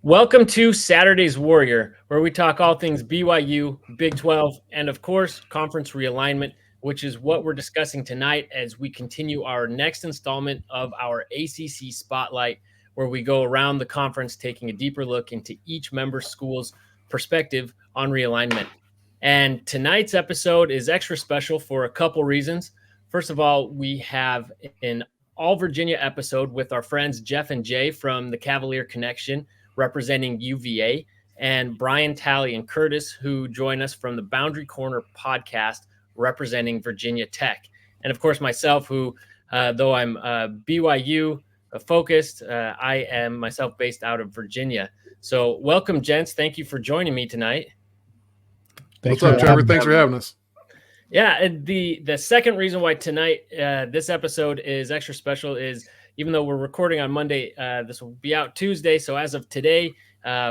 Welcome to Saturday's Warrior, where we talk all things BYU, Big 12, and of course, conference realignment, which is what we're discussing tonight as we continue our next installment of our ACC Spotlight, where we go around the conference taking a deeper look into each member school's perspective on realignment. And tonight's episode is extra special for a couple reasons. First of all, we have an all Virginia episode with our friends Jeff and Jay from the Cavalier Connection, representing UVA, and Brian Talley and Curtis, who join us from the Boundary Corner podcast, representing Virginia Tech. And of course, myself, who, though I'm BYU focused, I am myself based out of Virginia. So welcome, gents. Thank you for joining me tonight. What's up, Trevor? Thanks for having us. Yeah, and the second reason why tonight this episode is extra special is, even though we're recording on Monday, this will be out Tuesday. So as of today,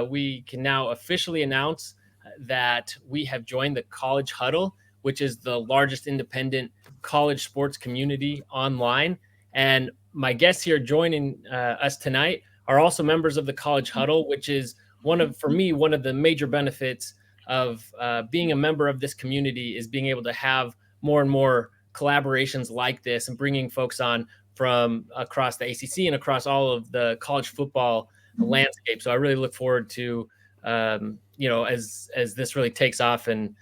we can now officially announce that we have joined the College Huddle, which is the largest independent college sports community online. And my guests here joining us tonight are also members of the College Huddle, which is for me, one of the major benefits of being a member of this community is being able to have more and more collaborations like this and bringing folks on from across the ACC and across all of the college football landscape. So I really look forward to, as this really takes off and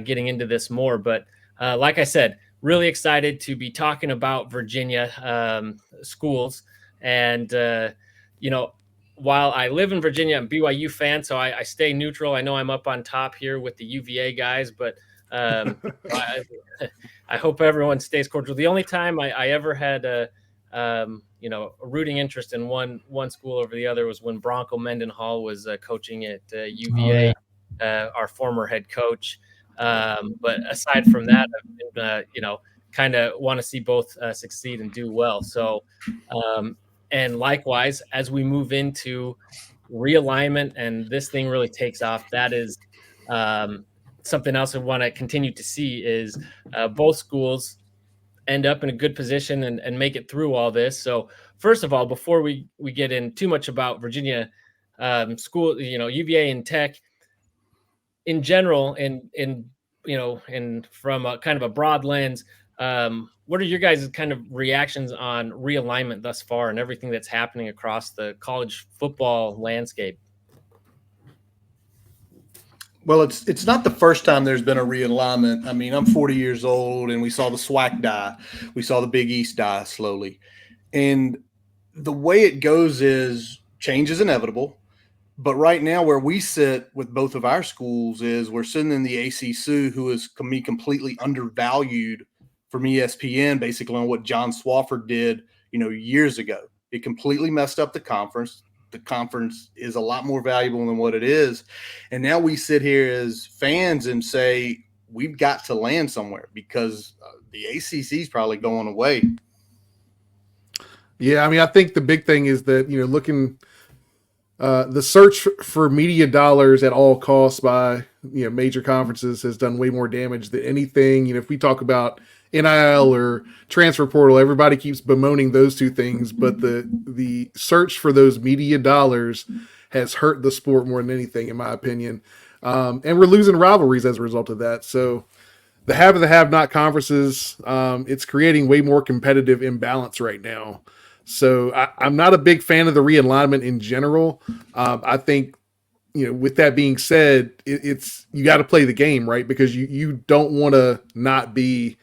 getting into this more. But like I said, really excited to be talking about Virginia schools. And, while I live in Virginia, I'm a BYU fan, so I stay neutral. I know I'm up on top here with the UVA guys, but I hope everyone stays cordial. The only time I ever had a rooting interest in one school over the other was when Bronco Mendenhall was coaching at UVA, our former head coach. But aside from that, I've been, kind of want to see both succeed and do well. So, and likewise, as we move into realignment and this thing really takes off, that is something else I want to continue to see is both schools end up in a good position and make it through all this. So first of all, before we get in too much about Virginia school, UVA and Tech in general, and from a kind of a broad lens, what are your guys' kind of reactions on realignment thus far and everything that's happening across the college football landscape? Well, it's not the first time there's been a realignment. I mean, I'm 40 years old, and we saw the SWAC die. We saw the Big East die slowly. And the way it goes is change is inevitable. But right now where we sit with both of our schools is we're sitting in the ACC, who is completely undervalued from ESPN, basically on what John Swofford did, years ago. It completely messed up the conference. The conference is a lot more valuable than what it is. And now we sit here as fans and say, we've got to land somewhere because the ACC is probably going away. Yeah, I mean, I think the big thing is that, looking the search for media dollars at all costs by, major conferences has done way more damage than anything. If we talk about NIL or transfer portal, everybody keeps bemoaning those two things, but the search for those media dollars has hurt the sport more than anything, in my opinion. And we're losing rivalries as a result of that. So the have and the have-not conferences, it's creating way more competitive imbalance right now. So I'm not a big fan of the realignment in general. I think, with that being said, it's you got to play the game, right? Because you don't want to not be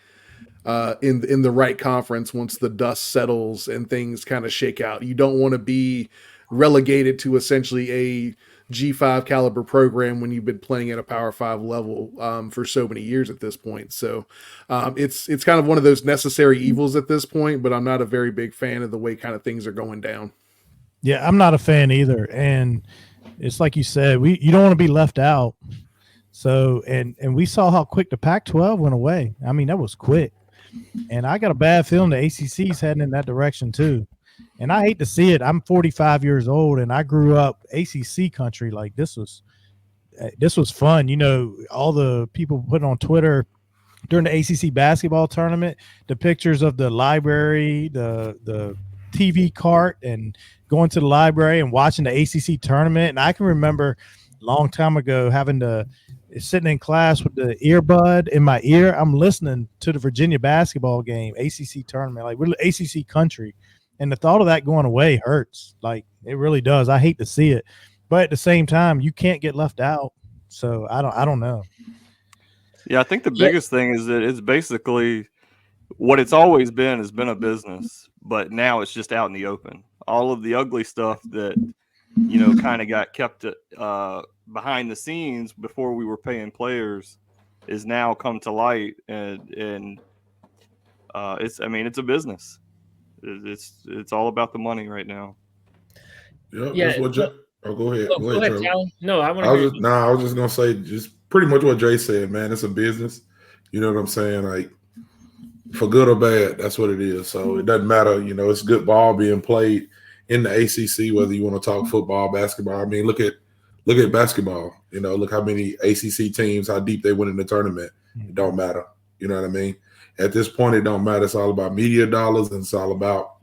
in the right conference once the dust settles and things kind of shake out. You don't want to be relegated to essentially a G5 caliber program when you've been playing at a Power 5 level for so many years at this point. So it's kind of one of those necessary evils at this point, but I'm not a very big fan of the way kind of things are going down. Yeah, I'm not a fan either. And it's like you said, you don't want to be left out. So, and we saw how quick the Pac-12 went away. I mean, that was quick. And I got a bad feeling the ACC's heading in that direction too. And I hate to see it. I'm 45 years old, and I grew up ACC country. Like this was fun. All the people putting on Twitter during the ACC basketball tournament, the pictures of the library, the TV cart and going to the library and watching the ACC tournament. And I can remember a long time ago having to sitting in class with the earbud in my ear. I'm listening to the Virginia basketball game, ACC tournament. Like, we're ACC country. And the thought of that going away hurts. Like, it really does. I hate to see it. But at the same time, you can't get left out. So I don't know. Yeah, I think the biggest thing is that it's basically what it's always been has been a business, but now it's just out in the open. All of the ugly stuff that, you know, kind of got kept behind the scenes before we were paying players is now come to light, and it's a business. It's all about the money right now. Yep, Yeah, that's what go ahead. Go ahead, Trevor. Callie. No, I want to. I was just gonna say just pretty much what Jay said, man. It's a business. You know what I'm saying? Like, for good or bad, that's what it is. So it doesn't matter. You know, it's good ball being played in the ACC, whether you want to talk football, basketball. I mean, look at basketball. You know, look how many ACC teams, how deep they went in the tournament. It don't matter. You know what I mean? At this point, it don't matter. It's all about media dollars, and it's all about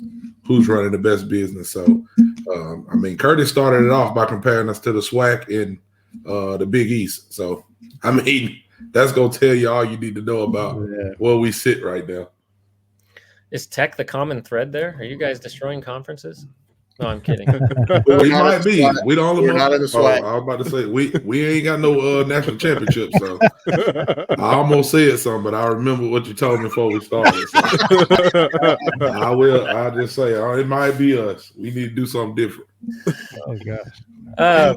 who's running the best business. So, I mean, Curtis started it off by comparing us to the SWAC in the Big East. So, I mean, that's going to tell you all you need to know about where we sit right now. Is tech the common thread there? Are you guys destroying conferences? No, I'm kidding. We might be. We don't. We're not in the SWAC. I was about to say we ain't got no national championship. So I almost said something, but I remember what you told me before we started. So I'll just say it might be us. We need to do something different. Oh gosh.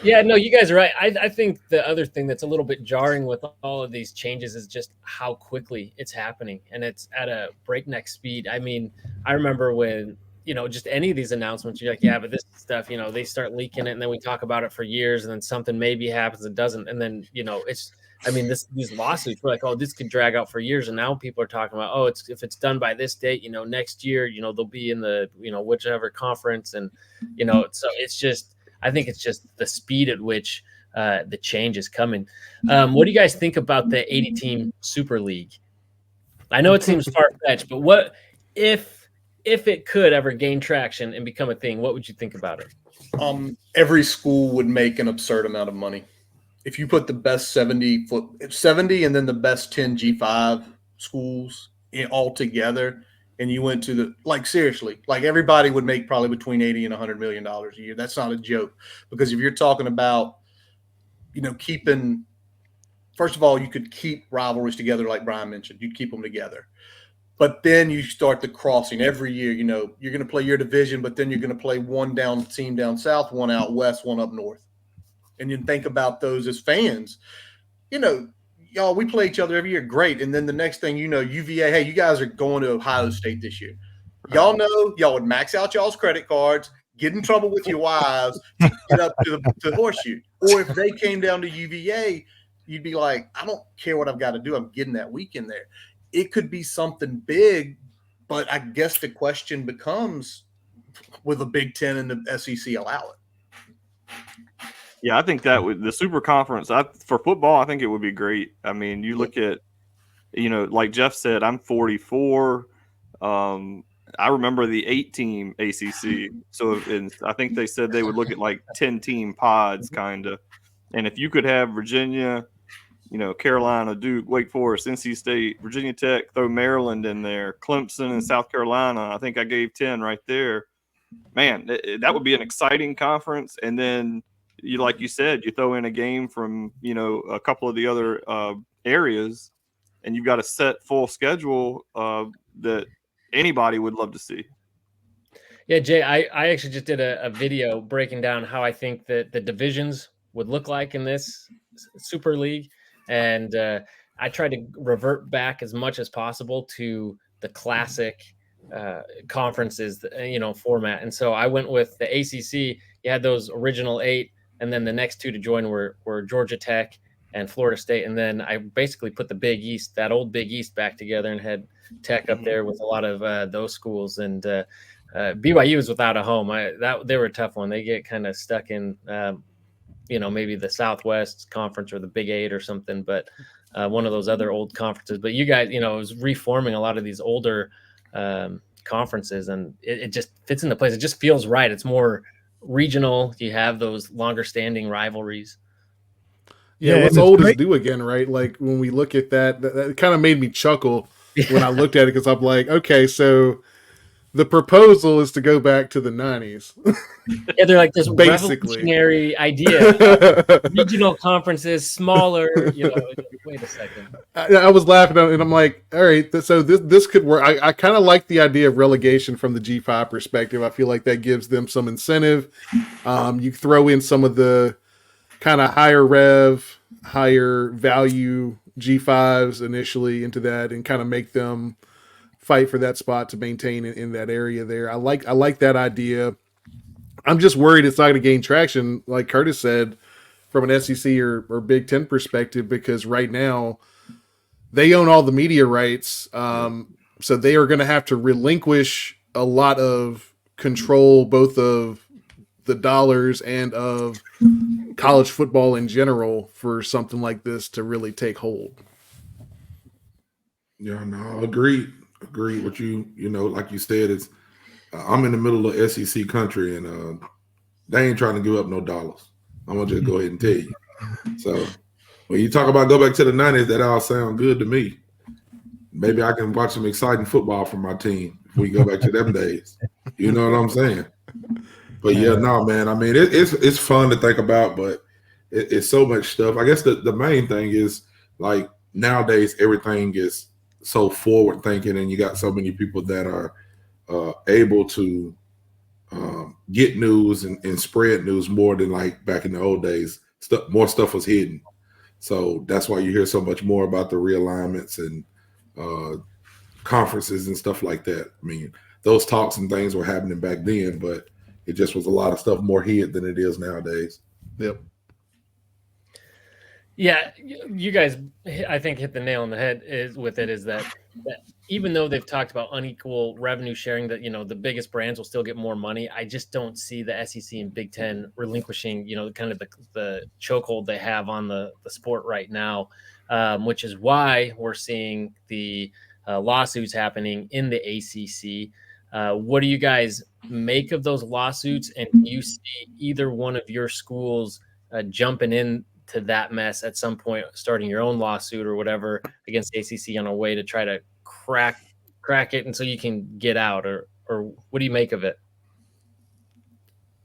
Yeah, no, you guys are right. I think the other thing that's a little bit jarring with all of these changes is just how quickly it's happening, and it's at a breakneck speed. I mean, I remember when, you know, just any of these announcements, you're like, yeah, but this stuff, you know, they start leaking it, and then we talk about it for years, and then something maybe happens, it doesn't, and then, you know, these lawsuits, we're like, oh, this could drag out for years, and now people are talking about, oh, if it's done by this date, you know, next year, you know, they'll be in the, you know, whichever conference, and, you know, so it's just, I think it's just the speed at which the change is coming. What do you guys think about the 80-team Super League? I know it seems far-fetched, but what if it could ever gain traction and become a thing, what would you think about it? Every school would make an absurd amount of money. If you put the best 70 and then the best 10 G5 schools all together, and you went to the, like, seriously, like, everybody would make probably between $80 and $100 million a year. That's not a joke, because if you're talking about, you know, keeping, first of all, you could keep rivalries together, like Brian mentioned, you'd keep them together. But then you start the crossing every year. You know, you're going to play your division, but then you're going to play one team down south, one out west, one up north. And you think about those as fans. You know, y'all, we play each other every year, great. And then the next thing you know, UVA, hey, you guys are going to Ohio State this year. Y'all know y'all would max out y'all's credit cards, get in trouble with your wives to get up to the horseshoe. Or if they came down to UVA, you'd be like, I don't care what I've got to do. I'm getting that weekend there. It could be something big, but I guess the question becomes, will the Big Ten and the SEC allow it? Yeah, I think that the Super Conference for football, I think it would be great. I mean, you look at, you know, like Jeff said, I'm 44. I remember the 8-team ACC. So I think they said they would look at like 10-team pods, kind of. And if you could have Virginia, you know, Carolina, Duke, Wake Forest, NC State, Virginia Tech, throw Maryland in there, Clemson and South Carolina, I think I gave 10 right there. Man, that would be an exciting conference. And then, like you said, you throw in a game from, you know, a couple of the other areas, and you've got a set full schedule that anybody would love to see. Yeah, Jay, I actually just did a video breaking down how I think that the divisions would look like in this Super League. And I tried to revert back as much as possible to the classic conferences, you know, format. And so I went with the ACC. You had those original 8, and then the next 2 to join were Georgia Tech and Florida State. And then I basically put the Big East, that old Big East, back together and had Tech up there with a lot of those schools. And BYU was without a home. They were a tough one. They get kind of stuck in you know, maybe the Southwest Conference or the Big 8 or something, but one of those other old conferences. But you guys, you know, it was reforming a lot of these older conferences, and it just fits into place. It just feels right. It's more regional. You have those longer standing rivalries. Yeah, Yeah, what's and it's old is great. new again, right? Like when we look at that kind of made me chuckle when I looked at it because I'm like, okay, so the proposal is to go back to the 90s, Yeah, they're like this basically. revolutionary idea. Regional conferences, smaller. Wait a second. I was laughing at it, and I'm like, all right, so this could work. I kind of like the idea of relegation from the G5 perspective. I feel like that gives them some incentive. You throw in some of the kind of higher rev, higher value G5s initially into that, and kind of make them fight for that spot to maintain in that area there. I like that idea. I'm just worried it's not going to gain traction, like Curtis said, from an SEC or Big Ten perspective, because right now they own all the media rights. So they are going to have to relinquish a lot of control, both of the dollars and of college football in general, for something like this to really take hold. Yeah, no, agreed with you. Like you said, it's I'm in the middle of SEC country, and they ain't trying to give up no dollars. I'm gonna just go ahead and tell you. So when you talk about go back to the 90s, that all sound good to me. Maybe I can watch some exciting football from my team if we go back to them days. You know what I'm saying? But yeah, no, man. I mean, it's fun to think about, but it's so much stuff. I guess the main thing is, like, nowadays everything is so forward thinking, and you got so many people that are able to get news and spread news more than like back in the old days. More stuff was hidden, so that's why you hear so much more about the realignments and conferences and stuff like that. I mean, those talks and things were happening back then, but it just was a lot of stuff more hid than it is nowadays. Yep. Yeah, you guys, I think, hit the nail on the head is that even though they've talked about unequal revenue sharing, that the biggest brands will still get more money. I just don't see the SEC and Big Ten relinquishing kind of the chokehold they have on the sport right now, which is why we're seeing the lawsuits happening in the ACC. What do you guys make of those lawsuits, and do you see either one of your schools jumping in to that mess at some point, starting your own lawsuit or whatever against ACC on a way to try to crack it, and so you can get out, or what do you make of it?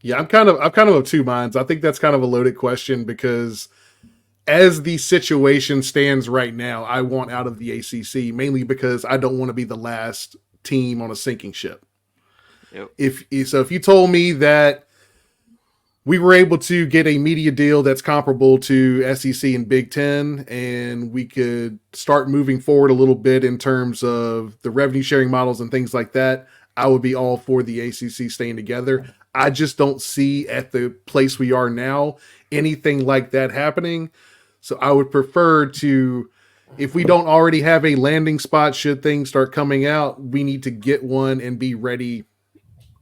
Yeah, I'm kind of two minds. I think that's kind of a loaded question because as the situation stands right now, I want out of the ACC mainly because I don't want to be the last team on a sinking ship. Yep. If you told me that we were able to get a media deal that's comparable to SEC and Big Ten, and we could start moving forward a little bit in terms of the revenue sharing models and things like that, I would be all for the ACC staying together. I just don't see at the place we are now anything like that happening. So I would prefer to, if we don't already have a landing spot, should things start coming out, we need to get one and be ready,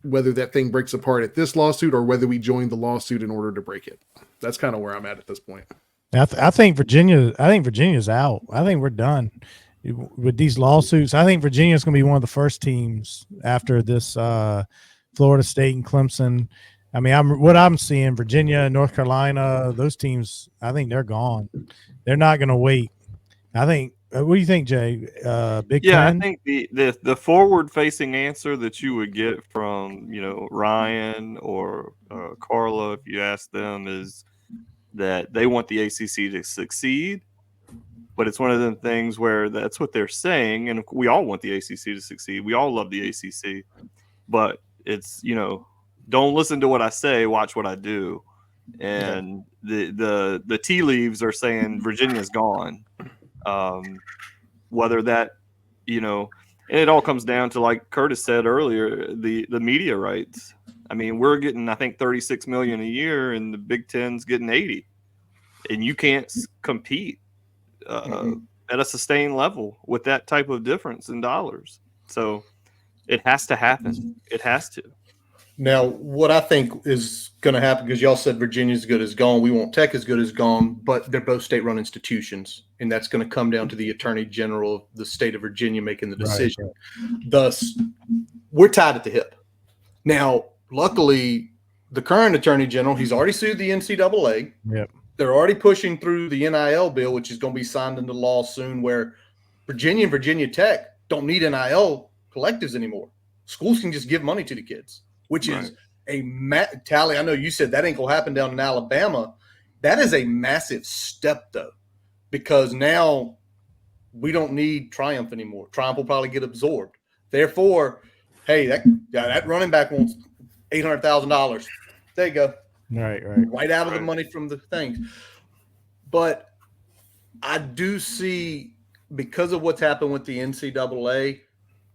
whether that thing breaks apart at this lawsuit or whether we join the lawsuit in order to break it. That's kind of where I'm at this point. I think Virginia's out. I think we're done with these lawsuits. I think Virginia's going to be one of the first teams after this Florida State and Clemson. I mean, I'm seeing Virginia, North Carolina, those teams, I think they're gone. They're not going to wait. I think. What do you think, Jay? Big Ten? I think the forward-facing answer that you would get from Ryan or Carla, if you ask them, is that they want the ACC to succeed. But it's one of them things where that's what they're saying, and we all want the ACC to succeed. We all love the ACC, but it's don't listen to what I say, watch what I do. And the tea leaves are saying Virginia's gone. Whether that, and it all comes down to, like Curtis said earlier, the media rights. I mean, we're getting, I think, $36 million a year, and the Big Ten's getting 80, and you can't compete at a sustained level with that type of difference in dollars. So it has to happen. It has to. Now, what I think is going to happen, because y'all said Virginia's as good as gone, we want Tech as good as gone, but they're both state-run institutions, and that's going to come down to the Attorney General of the state of Virginia making the decision. Right. Thus, we're tied at the hip. Now, luckily, the current Attorney General, he's already sued the NCAA. Yep. They're already pushing through the NIL bill, which is going to be signed into law soon, where Virginia and Virginia Tech don't need NIL collectives anymore. Schools can just give money to the kids, which is a Tally. I know you said that ain't going to happen down in Alabama. That is a massive step, though, because now we don't need Triumph anymore. Triumph will probably get absorbed. Therefore, hey, that running back wants $800,000. There you go. Right out of the money from the things. But I do see, because of what's happened with the NCAA,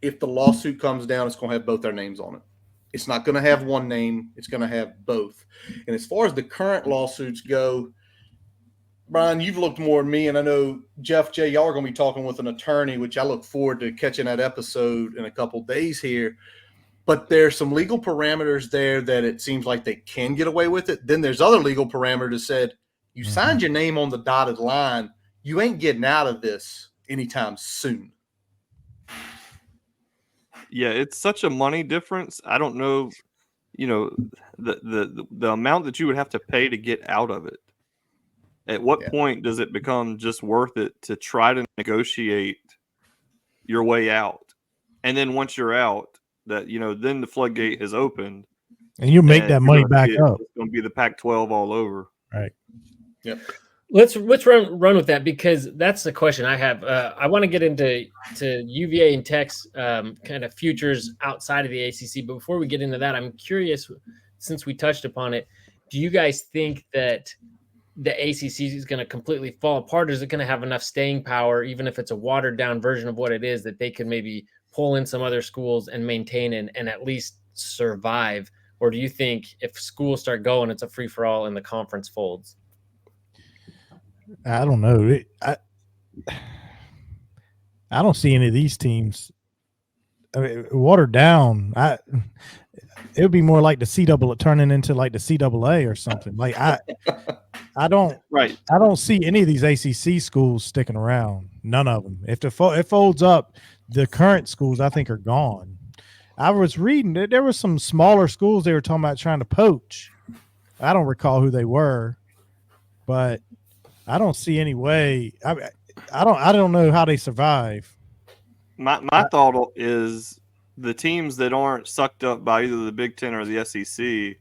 if the lawsuit comes down, it's going to have both their names on it. It's not going to have one name. It's going to have both. And as far as the current lawsuits go, Brian, you've looked more than me, and I know Jeff, Jay, y'all are going to be talking with an attorney, which I look forward to catching that episode in a couple days here. But there's some legal parameters there that it seems like they can get away with it. Then there's other legal parameters that said, you signed your name on the dotted line. You ain't getting out of this anytime soon. Yeah, it's such a money difference. I don't know, the amount that you would have to pay to get out of it. At what point does it become just worth it to try to negotiate your way out? And then once you're out, that then the floodgate has opened, and you make that money back up. It's going to be the Pac-12 all over, right? Yep. Let's run with that, because that's the question I have. I want to get into UVA and Tech's kind of futures outside of the ACC, but before we get into that, I'm curious, since we touched upon it, do you guys think that the ACC is going to completely fall apart? Or is it going to have enough staying power, even if it's a watered down version of what it is, that they could maybe pull in some other schools and maintain and at least survive? Or do you think if schools start going, it's a free for all and the conference folds? I don't know. I don't see any of these teams watered down. It would be more like the CAA turning into like the CAA or something. Like I don't see any of these ACC schools sticking around. None of them. If it folds up, the current schools I think are gone. I was reading that there were some smaller schools they were talking about trying to poach. I don't recall who they were, but I don't see any way. I don't know how they survive. My thought is the teams that aren't sucked up by either the Big Ten or the SEC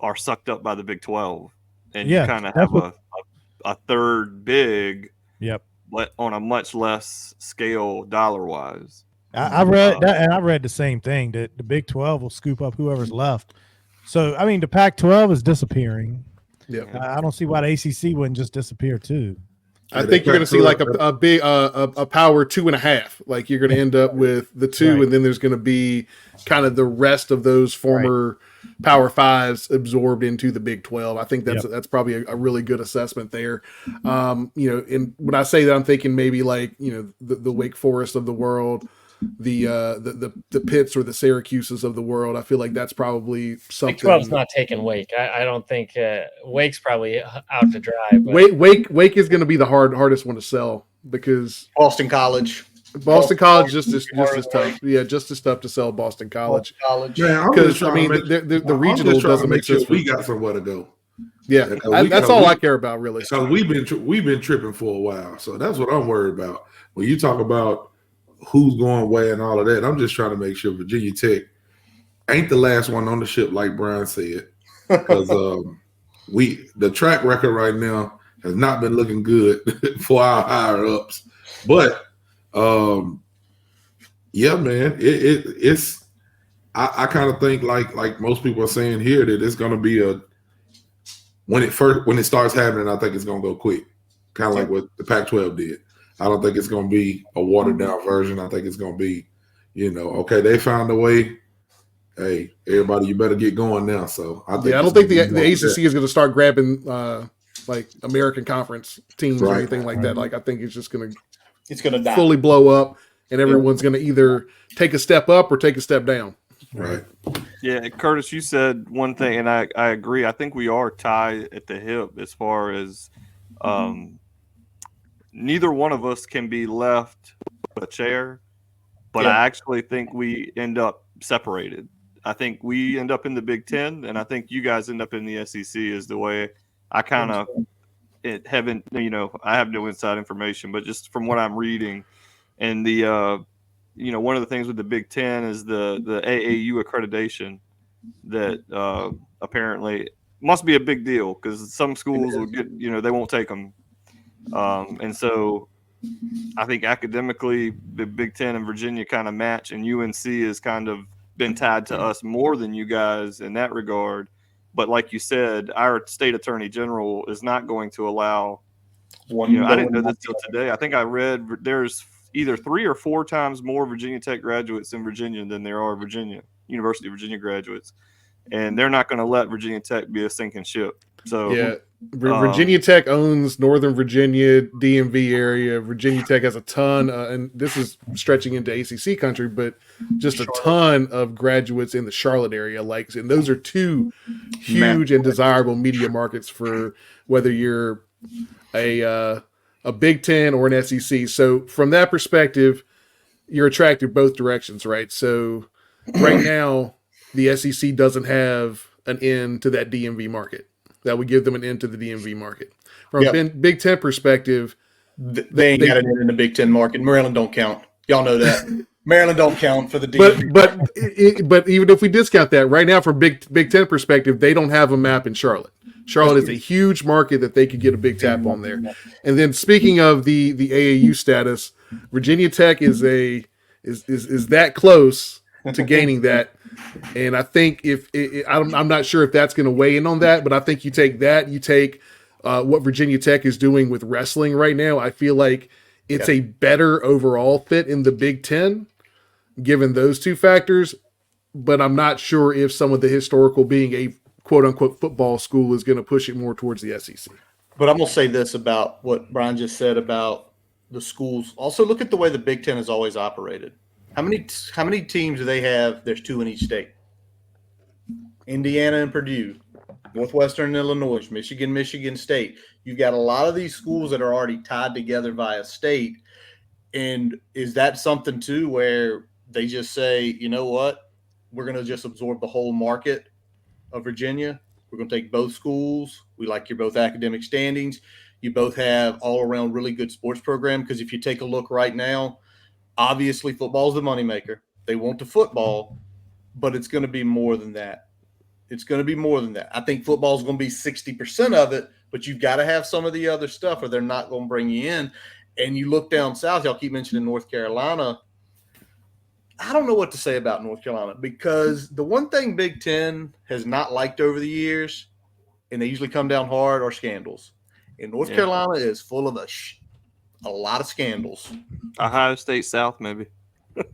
are sucked up by the Big 12, and you kind of have a third big, but on a much less scale dollar wise. I read that, and I read the same thing, that the Big 12 will scoop up whoever's left. So I mean, the Pac-12 is disappearing. Yeah, I don't see why the ACC wouldn't just disappear too. I think you're going to see like a big a power 2.5. Like you're going to end up with the two, and then there's going to be kind of the rest of those former Power Fives absorbed into the Big 12. I think that's probably a really good assessment there. And when I say that, I'm thinking maybe like the Wake Forest of the world, the Pitts or the Syracuses of the world. I feel like that's probably something. Big 12's not taking Wake. I don't think Wake's probably out to dry. But. Wake is going to be the hardest one to sell, because Boston College just as tough. Yeah, just as tough to sell Boston College. Because I mean, the regional doesn't make sense. We got somewhere to go. Yeah, that's all I care about, really. So we've been tripping for a while. So that's what I'm worried about. When you talk about who's going where and all of that, I'm just trying to make sure Virginia Tech ain't the last one on the ship, like Brian said, because the track record right now has not been looking good for our higher ups. But yeah, man, it's I kind of think like most people are saying here that it's going to be when it starts happening, I think it's going to go quick, kind of like what the Pac-12 did. I don't think it's going to be a watered down version. I think it's going to be, okay, they found a way. Hey, everybody, you better get going now. So I don't think the ACC is going to start grabbing like American Conference teams or anything like that. Like I think it's just going to die, fully blow up, and everyone's going to either take a step up or take a step down. Right. Yeah, Curtis, you said one thing, and I agree. I think we are tied at the hip as far as neither one of us can be left with a chair, but Yeah. I actually think we end up separated. I think we end up in the Big Ten, and I think you guys end up in the SEC is the way I kind of haven't, I have no inside information, but just from what I'm reading and the, one of the things with the Big Ten is the AAU accreditation that apparently must be a big deal because some schools will get, they won't take them. And so I think academically the Big Ten and Virginia kind of match, and UNC has kind of been tied to us more than you guys in that regard. But like you said, our state attorney general is not going to allow I didn't know this till today. I think I read there's either 3 or 4 times more Virginia Tech graduates in Virginia than there are University of Virginia graduates. And they're not going to let Virginia Tech be a sinking ship. So yeah, Virginia Tech owns Northern Virginia, DMV area. Virginia Tech has a ton, and this is stretching into ACC country, but just a ton of graduates in the Charlotte area. And those are 2 huge and desirable media markets for whether you're a Big Ten or an SEC. So from that perspective, you're attracted both directions, right? So right now, the SEC doesn't have an end to that DMV market. That would give them an end to the DMV market. From a Big Ten perspective, they ain't got an end in the Big Ten market. Maryland don't count. Y'all know that. Maryland don't count for the DMV. But even if we discount that, right now from Big Ten perspective, they don't have a map in Charlotte. Charlotte is a huge market that they could get a big tap on there. And then speaking of the AAU status, Virginia Tech is that close to gaining that. And I think I'm not sure if that's going to weigh in on that, but I think you take that, you take what Virginia Tech is doing with wrestling right now. I feel like it's a better overall fit in the Big Ten, given those 2 factors. But I'm not sure if some of the historical being a quote unquote football school is going to push it more towards the SEC. But I'm going to say this about what Brian just said about the schools. Also, look at the way the Big Ten has always operated. How many teams do they have? There's 2 in each state. Indiana and Purdue, Northwestern Illinois, Michigan State. You've got a lot of these schools that are already tied together via state. And is that something too where they just say, you know what, we're going to just absorb the whole market of Virginia. We're going to take both schools. We like your both academic standings. You both have all around really good sports program. Because if you take a look right now, obviously football is the moneymaker. They want the football, but it's going to be more than that. It's going to be more than that. I think football is going to be 60% of it, but you've got to have some of the other stuff or they're not going to bring you in. And you look down south, y'all keep mentioning North Carolina. I don't know what to say about North Carolina because the one thing Big Ten has not liked over the years, and they usually come down hard, are scandals. And North Carolina is full of a lot of scandals. Ohio State South, maybe.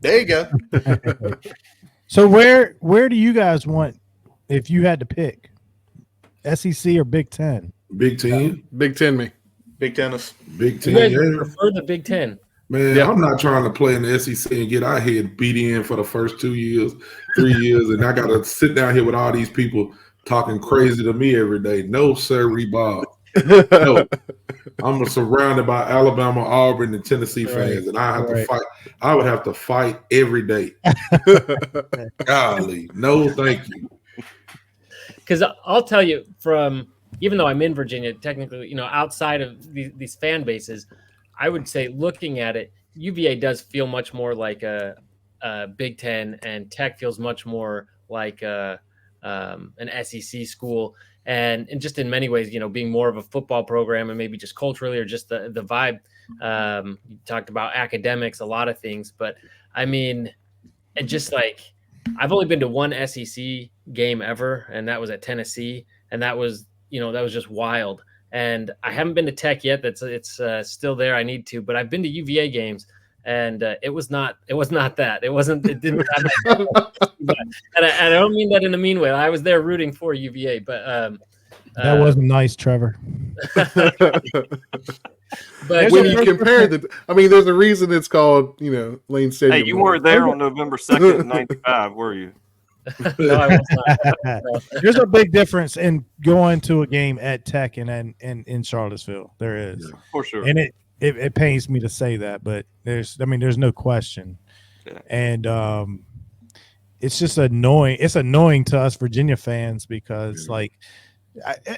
There you go. So where do you guys want if you had to pick? SEC or Big Ten? Big Ten. Big Ten, me. Big tennis. Big Ten. You guys prefer the Big Ten? Man, I'm not trying to play in the SEC and get our head beat in for the first 2 years, 3 years, and I got to sit down here with all these people talking crazy to me every day. No, sir, Bob. No. I'm surrounded by Alabama, Auburn, and Tennessee fans, and I have to fight. I would have to fight every day. Golly, no, thank you. Because I'll tell you, even though I'm in Virginia, technically, outside of these fan bases, I would say looking at it, UVA does feel much more like a Big Ten, and Tech feels much more like an SEC school. And just in many ways, being more of a football program and maybe just culturally or just the vibe. You talked about academics, a lot of things. But, I mean, and just like I've only been to one SEC game ever, and that was at Tennessee. And that was just wild. And I haven't been to Tech yet. It's still there. I need to, but I've been to UVA games, and it was not that. It didn't. And I don't mean that in a mean way. I was there rooting for UVA, but that wasn't nice, Trevor. But when you compare there's a reason it's called Lane Stadium. Hey, you weren't there on November 2nd, 95, were you? No, I was not. No. There's a big difference in going to a game at Tech and in Charlottesville. There is, For sure. and it pains me to say that, but there's no question. Yeah. And it's just annoying. It's annoying to us Virginia fans because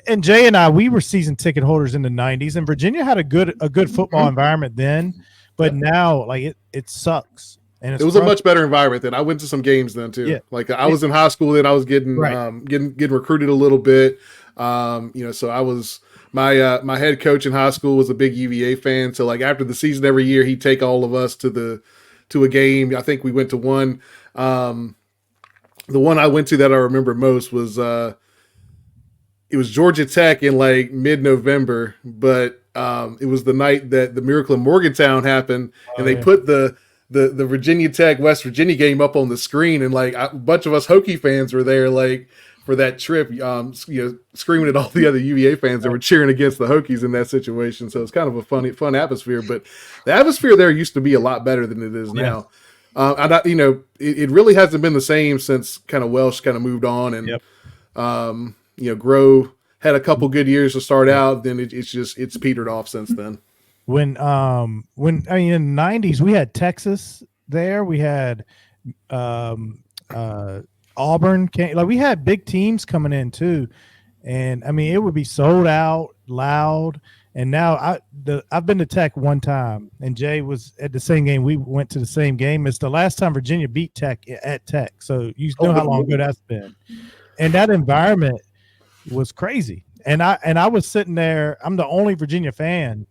and Jay and I, we were season ticket holders in the 90s, and Virginia had a good football environment then, but now it sucks. And it was a much better environment then. I went to some games then too. Yeah. Like I was in high school then. I was getting getting recruited a little bit. So I was my head coach in high school was a big UVA fan. So like after the season every year, he'd take all of us to a game. I think we went to one. The one I went to that I remember most was it was Georgia Tech in like mid-November, but it was the night that the Miracle in Morgantown happened, and they put the Virginia Tech West Virginia game up on the screen, and like a bunch of us Hokie fans were there like for that trip, screaming at all the other UVA fans that were cheering against the Hokies in that situation. So it's kind of a fun atmosphere, but the atmosphere there used to be a lot better than it is now. It really hasn't been the same since kind of Welsh kind of moved on, and Grow had a couple good years to start out. Then it's petered off since then. When in the 90s we had Texas there, we had Auburn, we had big teams coming in too, and I mean it would be sold out, loud. And now I've been to Tech one time, and Jay was at the same game. We went to the same game. It's the last time Virginia beat Tech at Tech, so you know how long ago that's been. And that environment was crazy. And I was sitting there. I'm the only Virginia fan,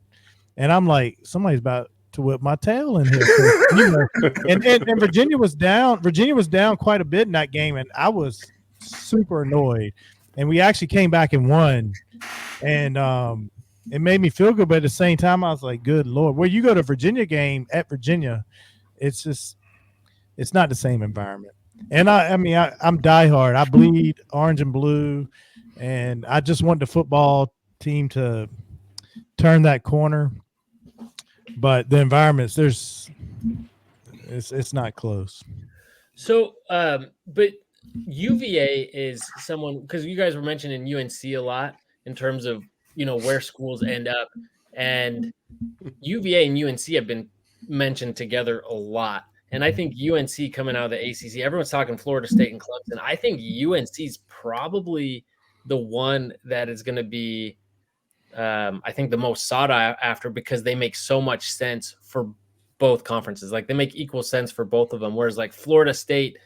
and I'm like, somebody's about to whip my tail in here. And Virginia was down. Virginia was down quite a bit in that game, and I was super annoyed. And we actually came back and won. And it made me feel good, but at the same time, I was like, good Lord. Where you go to Virginia game at Virginia, it's not the same environment. And I'm diehard. I bleed orange and blue, and I just want the football team to turn that corner. But the environments, it's not close. So, but UVA is someone, because you guys were mentioning UNC a lot in terms of where schools end up, and UVA and UNC have been mentioned together a lot. And I think UNC coming out of the ACC, everyone's talking Florida State and Clemson. I think UNC is probably the one that is going to be, I think, the most sought after, because they make so much sense for both conferences. Like they make equal sense for both of them. Whereas like Florida State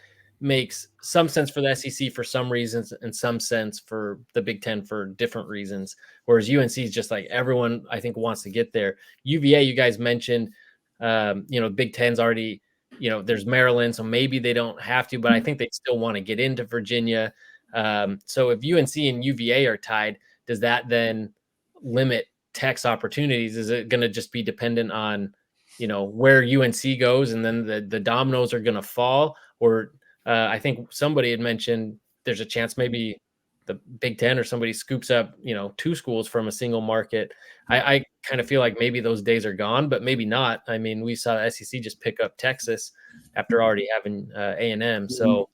makes some sense for the SEC for some reasons and some sense for the Big Ten for different reasons. Whereas UNC is just like everyone, I think, wants to get there. UVA, you guys mentioned, Big Ten's already, there's Maryland, so maybe they don't have to, but I think they still want to get into Virginia. So if UNC and UVA are tied, does that then limit Tech's opportunities? Is it going to just be dependent on, where UNC goes and then the dominoes are going to fall? Or I think somebody had mentioned there's a chance maybe the Big Ten or somebody scoops up, two schools from a single market. I kind of feel like maybe those days are gone, but maybe not. I mean, we saw SEC just pick up Texas after already having A&M. So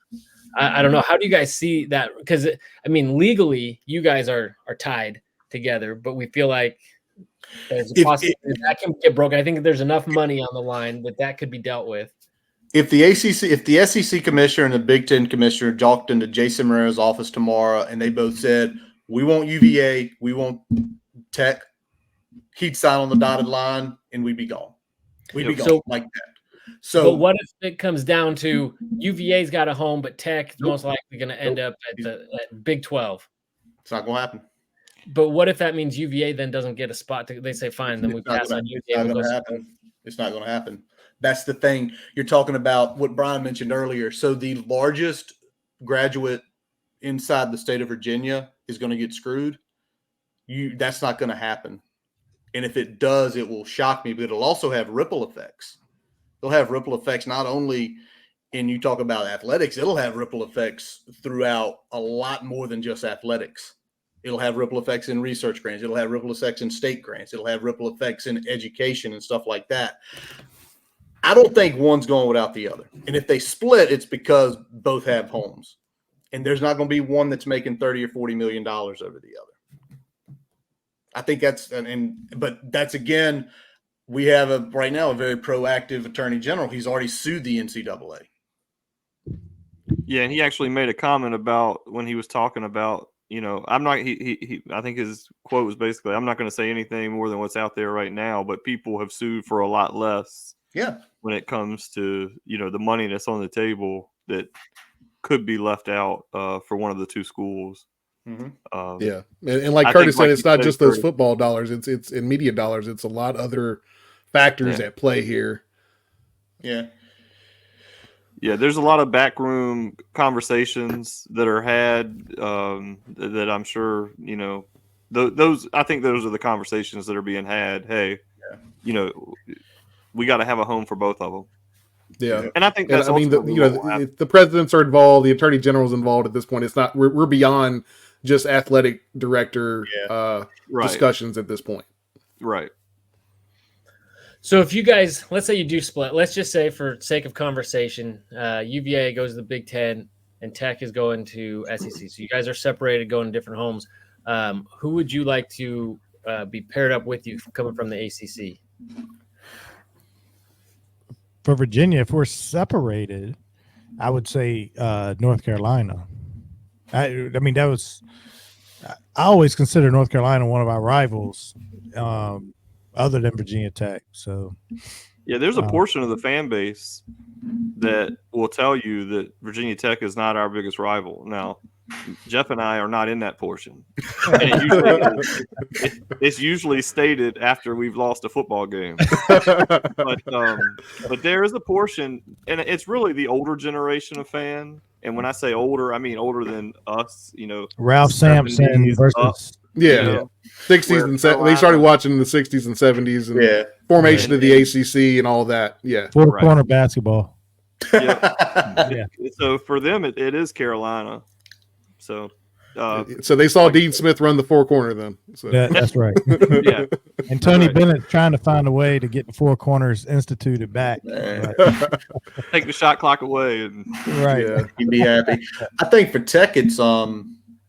I don't know. How do you guys see that? Because, legally, you guys are tied together, but we feel like there's a possibility that can get broken. I think there's enough money on the line that could be dealt with. If the SEC commissioner and the Big Ten commissioner talked into Jason Moreira's office tomorrow and they both said, we want UVA, we want Tech, he'd sign on the dotted line and we'd be gone. We'd be gone like that. So, but what if it comes down to UVA's got a home, but Tech is most likely going to end up at Big 12? It's not going to happen. But what if that means UVA then doesn't get a spot? They say, fine, then we pass on UVA. It's not going to happen. That's the thing. You're talking about what Brian mentioned earlier. So the largest graduate inside the state of Virginia is going to get screwed. That's not going to happen. And if it does, it will shock me, but it'll also have ripple effects. It'll have ripple effects not only in, you talk about athletics, it'll have ripple effects throughout a lot more than just athletics. It'll have ripple effects in research grants. It'll have ripple effects in state grants. It'll have ripple effects in education and stuff like that. I don't think one's going without the other. And if they split, it's because both have homes. and there's not going to be one that's making $30 or $40 million over the other. I think that's but that's again, we have right now a very proactive attorney general. He's already sued the NCAA. Yeah, and he actually made a comment about when he was talking about, I'm not. I think his quote was basically, "I'm not going to say anything more than what's out there right now." But people have sued for a lot less. Yeah. When it comes to the money that's on the table that could be left out for one of the two schools. Mm-hmm. Yeah, and like Curtis said, it's not just those football dollars; it's in media dollars. It's a lot other factors at play here. Yeah. Yeah, there's a lot of backroom conversations that are had that I'm sure, those. I think those are the conversations that are being had. Hey, we got to have a home for both of them. Yeah, and I think that's. The presidents are involved, the attorney general's involved at this point. It's not we're beyond just athletic director discussions at this point. Right. So if you guys, let's say you do split, let's just say for sake of conversation, UVA goes to the Big Ten and Tech is going to SEC. So you guys are separated, going to different homes. Who would you like to be paired up with you coming from the ACC? For Virginia, if we're separated, I would say North Carolina. I mean, I always consider North Carolina one of our rivals. Other than Virginia Tech. So yeah, there's a portion of the fan base that will tell you that Virginia Tech is not our biggest rival. Now, Jeff and I are not in that portion. And it's usually stated after we've lost a football game. But there is a portion, and it's really the older generation of fan. And when I say older, I mean older than us, Ralph Sampson versus up. 60s and 70s. They started watching in the 60s and 70s and formation of the ACC and all that. Yeah. Four corner basketball. Yeah. So for them, it is Carolina. So they saw Dean Smith run the four corner then. So. That's right. Yeah. And Tony Bennett trying to find a way to get the four corners instituted back. Take the shot clock away. He'd be happy. I think for Tech, it's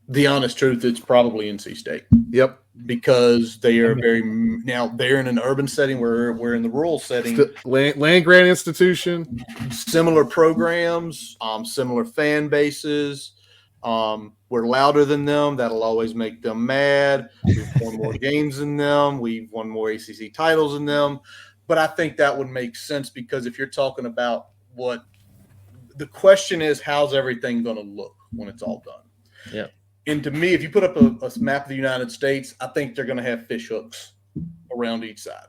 the honest truth, it's probably NC State. Yep. Because they are they're in an urban setting, we're in the rural setting. Land grant institution. Similar programs, similar fan bases. We're louder than them. That'll always make them mad. We've won more games than them. We've won more ACC titles than them. But I think that would make sense because if you're talking about what the question is, how's everything going to look when it's all done? Yeah. And to me, if you put up a map of the United States, I think they're going to have fish hooks around each side.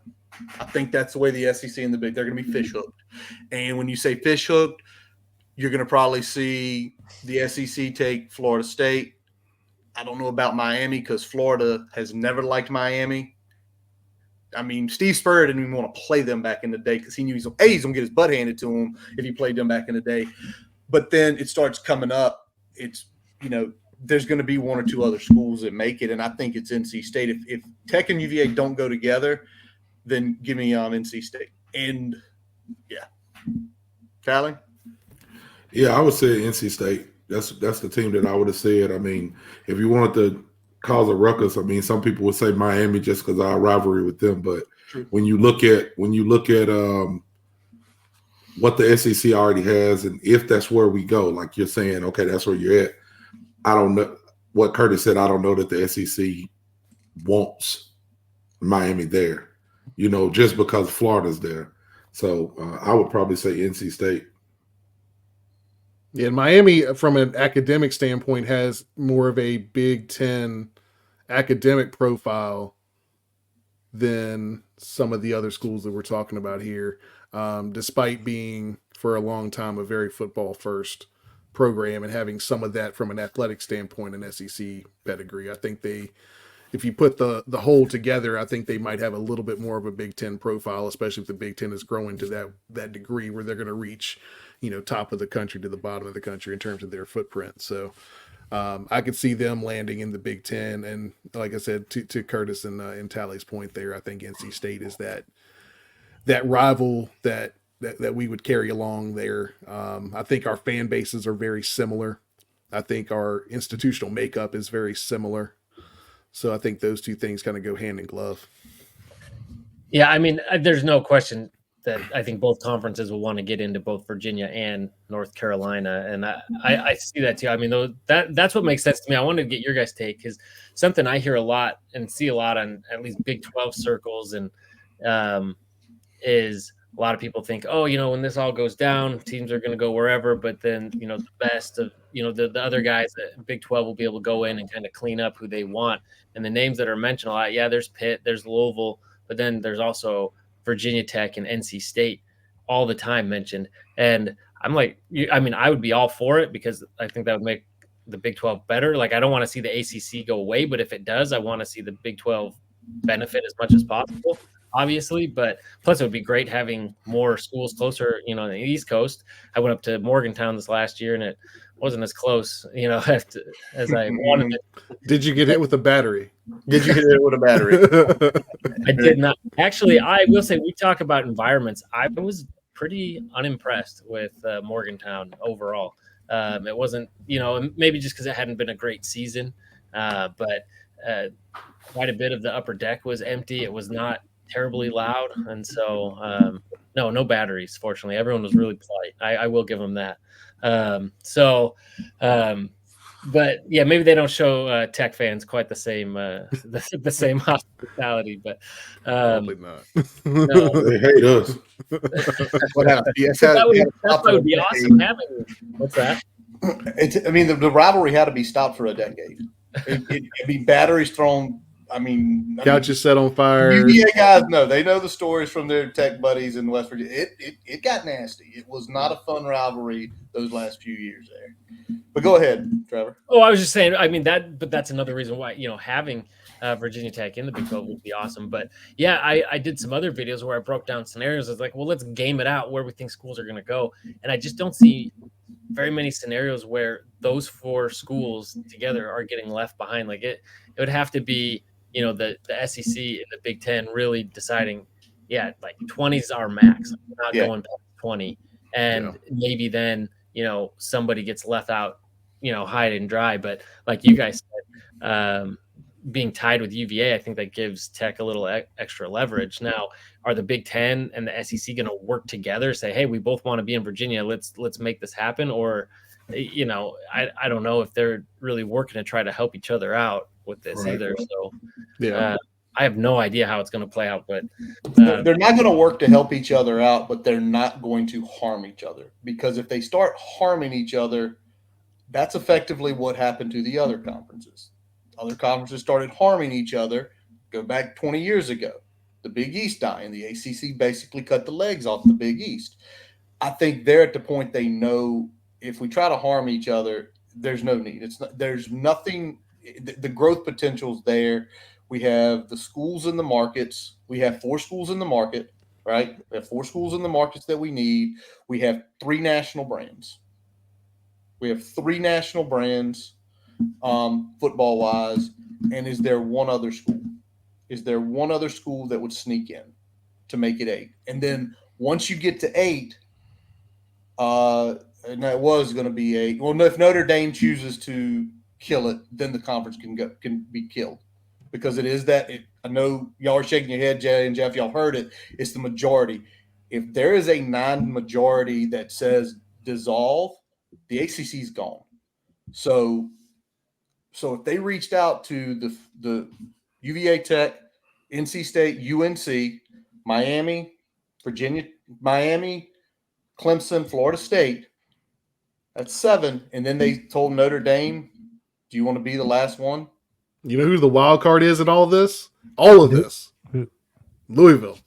I think that's the way the SEC and the Big, they're going to be fish hooked. And when you say fish hooked, you're going to probably see the SEC take Florida State. I don't know about Miami because Florida has never liked Miami. I mean, Steve Spurrier didn't even want to play them back in the day because he knew he's going to get his butt handed to him if he played them back in the day. But then it starts coming up. It's, there's going to be one or two other schools that make it, and I think it's NC State. If Tech and UVA don't go together, then give me NC State. And, Callie? Yeah, I would say NC State. That's the team that I would have said. I mean, if you wanted to cause a ruckus, I mean, some people would say Miami just because of our rivalry with them. But when you look at what the SEC already has, and if that's where we go, like you're saying, okay, that's where you're at. I don't know what Curtis said. I don't know that the SEC wants Miami there, just because Florida's there. So I would probably say NC State. Yeah, Miami, from an academic standpoint, has more of a Big Ten academic profile than some of the other schools that we're talking about here, despite being, for a long time, a very football-first program and having some of that from an athletic standpoint and SEC pedigree. I think if you put the whole together, I think they might have a little bit more of a Big Ten profile, especially if the Big Ten is growing to that degree where they're going to reach, top of the country to the bottom of the country in terms of their footprint. So I could see them landing in the Big Ten. And like I said, to Curtis and Tally's point there, I think NC State is that rival that we would carry along there. I think our fan bases are very similar. I think our institutional makeup is very similar. So I think those two things kind of go hand in glove. Yeah, I mean, there's no question that I think both conferences will want to get into both Virginia and North Carolina, and I see that too. I mean, that's what makes sense to me. I wanted to get your guys' take, because something I hear a lot and see a lot on at least Big 12 circles, and is a lot of people think, oh, when this all goes down, teams are going to go wherever, but then the best of the other guys at Big 12 will be able to go in and kind of clean up who they want. And the names that are mentioned a lot, yeah, there's Pitt, there's Louisville, but then there's also Virginia Tech and NC State all the time mentioned. And I'm like, I would be all for it, because I think that would make the Big 12 better. Like, I don't want to see the ACC go away, but if it does, I want to see the Big 12 benefit as much as possible, obviously. But plus, it would be great having more schools closer, on the East Coast. I went up to Morgantown this last year, and it wasn't as close, as I wanted it. Did you get hit with a battery? Did you hit it with a battery? I did not. Actually, I will say, we talk about environments. I was pretty unimpressed with Morgantown overall. It wasn't, maybe just because it hadn't been a great season, but quite a bit of the upper deck was empty. It was not terribly loud. And so, no batteries, fortunately. Everyone was really polite. I will give them that. But yeah, maybe they don't show Tech fans quite the same the same hospitality, but Probably not. no. They hate us. What happened? That would be awesome having. What's that? The rivalry had to be stopped for a decade. It'd be batteries thrown. Couches set on fire. UVA guys they know the stories from their Tech buddies in West Virginia. It got nasty. It was not a fun rivalry those last few years there. But go ahead, Trevor. Oh, I was just saying, but that's another reason why, having Virginia Tech in the Big 12 would be awesome. But yeah, I did some other videos where I broke down scenarios. I was like, well, let's game it out where we think schools are going to go. And I just don't see very many scenarios where those four schools together are getting left behind. Like, it would have to be, the SEC and the Big Ten really deciding, like 20 is our max. We're not going past 20. And maybe then, somebody gets left out, high and dry. But like you guys said, being tied with UVA, I think that gives Tech a little extra leverage. Now, are the Big Ten and the SEC going to work together, say, hey, we both want to be in Virginia, let's make this happen? Or, I don't know if they're really working to try to help each other out with this either. So I have no idea how it's going to play out, but they're not going to work to help each other out, but they're not going to harm each other, because if they start harming each other, that's effectively what happened to the other conferences. Other conferences started harming each other. Go back 20 years ago, the Big East dying, the ACC basically cut the legs off the Big East. I think they're at the point they know if we try to harm each other, there's no need. There's nothing. The growth potential's there. We have the schools in the markets. We have 4 schools in the market, right? We have 4 schools in the markets that we need. We have 3 national brands. Football-wise. And is there one other school? Is there one other school that would sneak in to make it 8? And then once you get to 8, and that was going to be 8. Well, if Notre Dame chooses to kill it, then the conference can be killed, because it is that. I know y'all are shaking your head, Jay and Jeff. Y'all heard it. It's the majority. If there is a non-majority that says dissolve, the ACC is gone. So if they reached out to the UVA Tech, NC State, UNC, Miami, Virginia, Clemson, Florida State, that's 7, and then they told Notre Dame, do you want to be the last one? You know who the wild card is in all this? All of this. Louisville.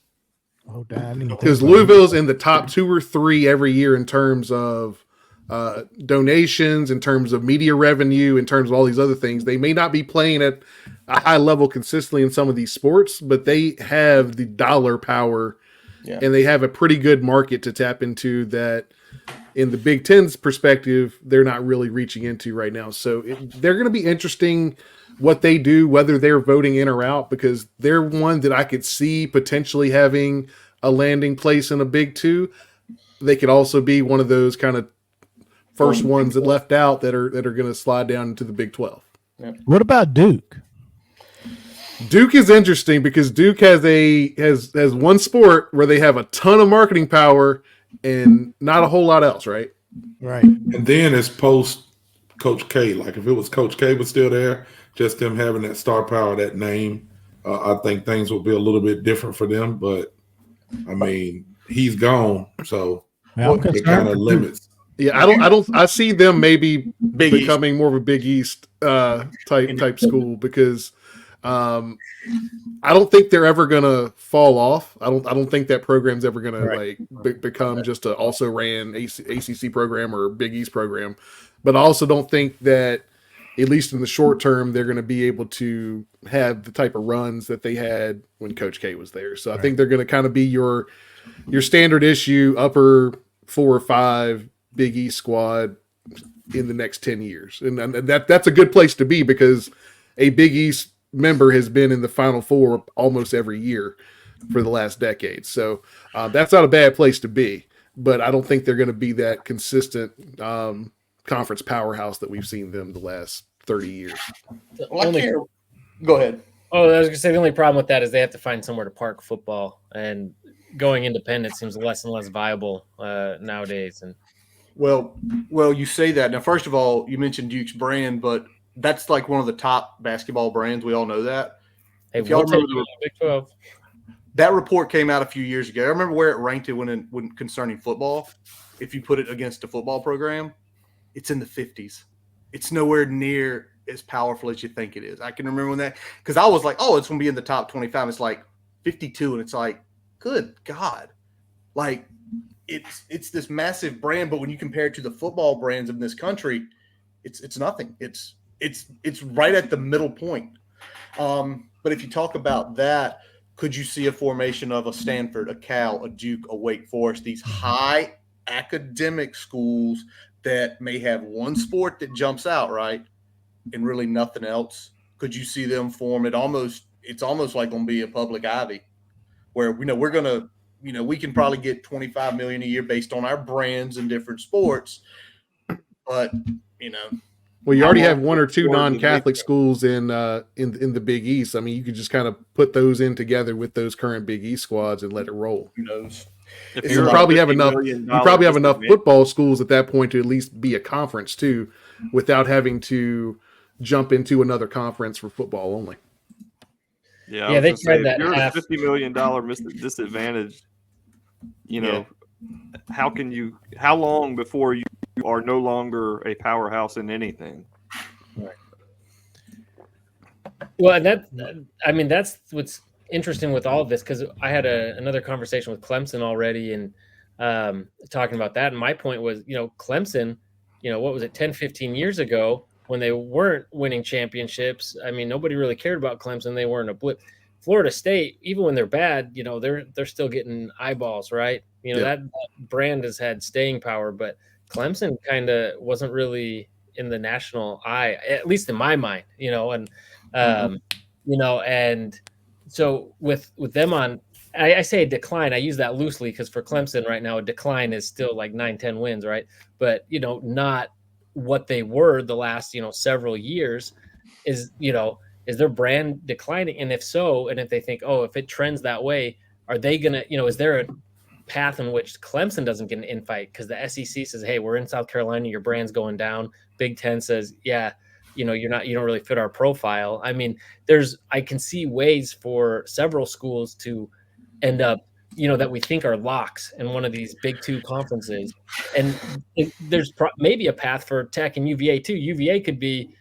Oh, damn. Because Louisville's in the top 2 or 3 every year in terms of donations, in terms of media revenue, in terms of all these other things. They may not be playing at a high level consistently in some of these sports, but they have the dollar power, and they have a pretty good market to tap into that in the Big Ten's perspective, they're not really reaching into right now. So they're going to be interesting what they do, whether they're voting in or out, because they're one that I could see potentially having a landing place in a Big Two. They could also be one of those kind of first ones that left out that are going to slide down into the Big 12. What about Duke? Duke is interesting because Duke has one sport where they have a ton of marketing power and not a whole lot else, right? Right. And then it's post Coach K. Like if it was Coach K was still there, just them having that star power, that name, I think things will be a little bit different for them. But I mean, he's gone, so it kind of limits. Yeah, I see them maybe becoming more of a Big East type school because I don't think they're ever gonna fall off. I don't think that program's ever gonna become just a also ran ACC program or Big East program. But I also don't think that, at least in the short term, they're going to be able to have the type of runs that they had when Coach K was there. So I think they're going to kind of be your standard issue upper 4 or 5 Big East squad in the next 10 years. And that's a good place to be because a Big East member has been in the Final Four almost every year for the last decade. So that's not a bad place to be. But I don't think they're going to be that consistent conference powerhouse that we've seen them the last 30 years. Go ahead. Oh, I was going to say the only problem with that is they have to find somewhere to park football, and going independent seems less and less viable nowadays. And well, you say that. Now, first of all, you mentioned Duke's brand, but that's like one of the top basketball brands. We all know that. Hey, if y'all remember the Big 12. That report came out a few years ago. I remember where it ranked it when concerning football. If you put it against a football program, it's in the 50s. It's nowhere near as powerful as you think it is. I can remember when that, because I was like, oh, it's going to be in the top 25. It's like 52, and it's like, good God. Like, it's this massive brand, but when you compare it to the football brands of this country, it's nothing. It's right at the middle point. But if you talk about that, could you see a formation of a Stanford, a Cal, a Duke, a Wake Forest, these high academic schools that may have one sport that jumps out, right, and really nothing else? Could you see them form it? It's almost like going to be a public Ivy, where we're going to, we can probably get $25 million a year based on our brands and different sports, but well, you already have one or two non-Catholic schools in the Big East. I mean, you could just kind of put those in together with those current Big East squads and let it roll. Who knows? You probably have enough. You probably have enough football schools at that point to at least be a conference too, without having to jump into another conference for football only. Yeah, they tried that. If you're a $50 million disadvantage, how long before you are no longer a powerhouse in anything? Right. Well, that's what's interesting with all of this, because I had another conversation with Clemson already and talking about that. And my point was, Clemson, what was it, 10, 15 years ago when they weren't winning championships? I mean, nobody really cared about Clemson. They weren't a blip. Florida State, even when they're bad, they're still getting eyeballs, right? That brand has had staying power, but Clemson kind of wasn't really in the national eye, at least in my mind, and so with them on, I say a decline. I use that loosely because for Clemson right now, a decline is still like 9-10 wins, right? But not what they were the last several years. Is their brand declining? And if so, and if they think, oh, if it trends that way, are they gonna? Is there a path in which Clemson doesn't get an infight because the SEC says, hey, we're in South Carolina, your brand's going down. Big Ten says, yeah, you don't really fit our profile. I mean, I can see ways for several schools to end up, that we think are locks in one of these big two conferences. And there's maybe a path for Tech and UVA too. UVA could be,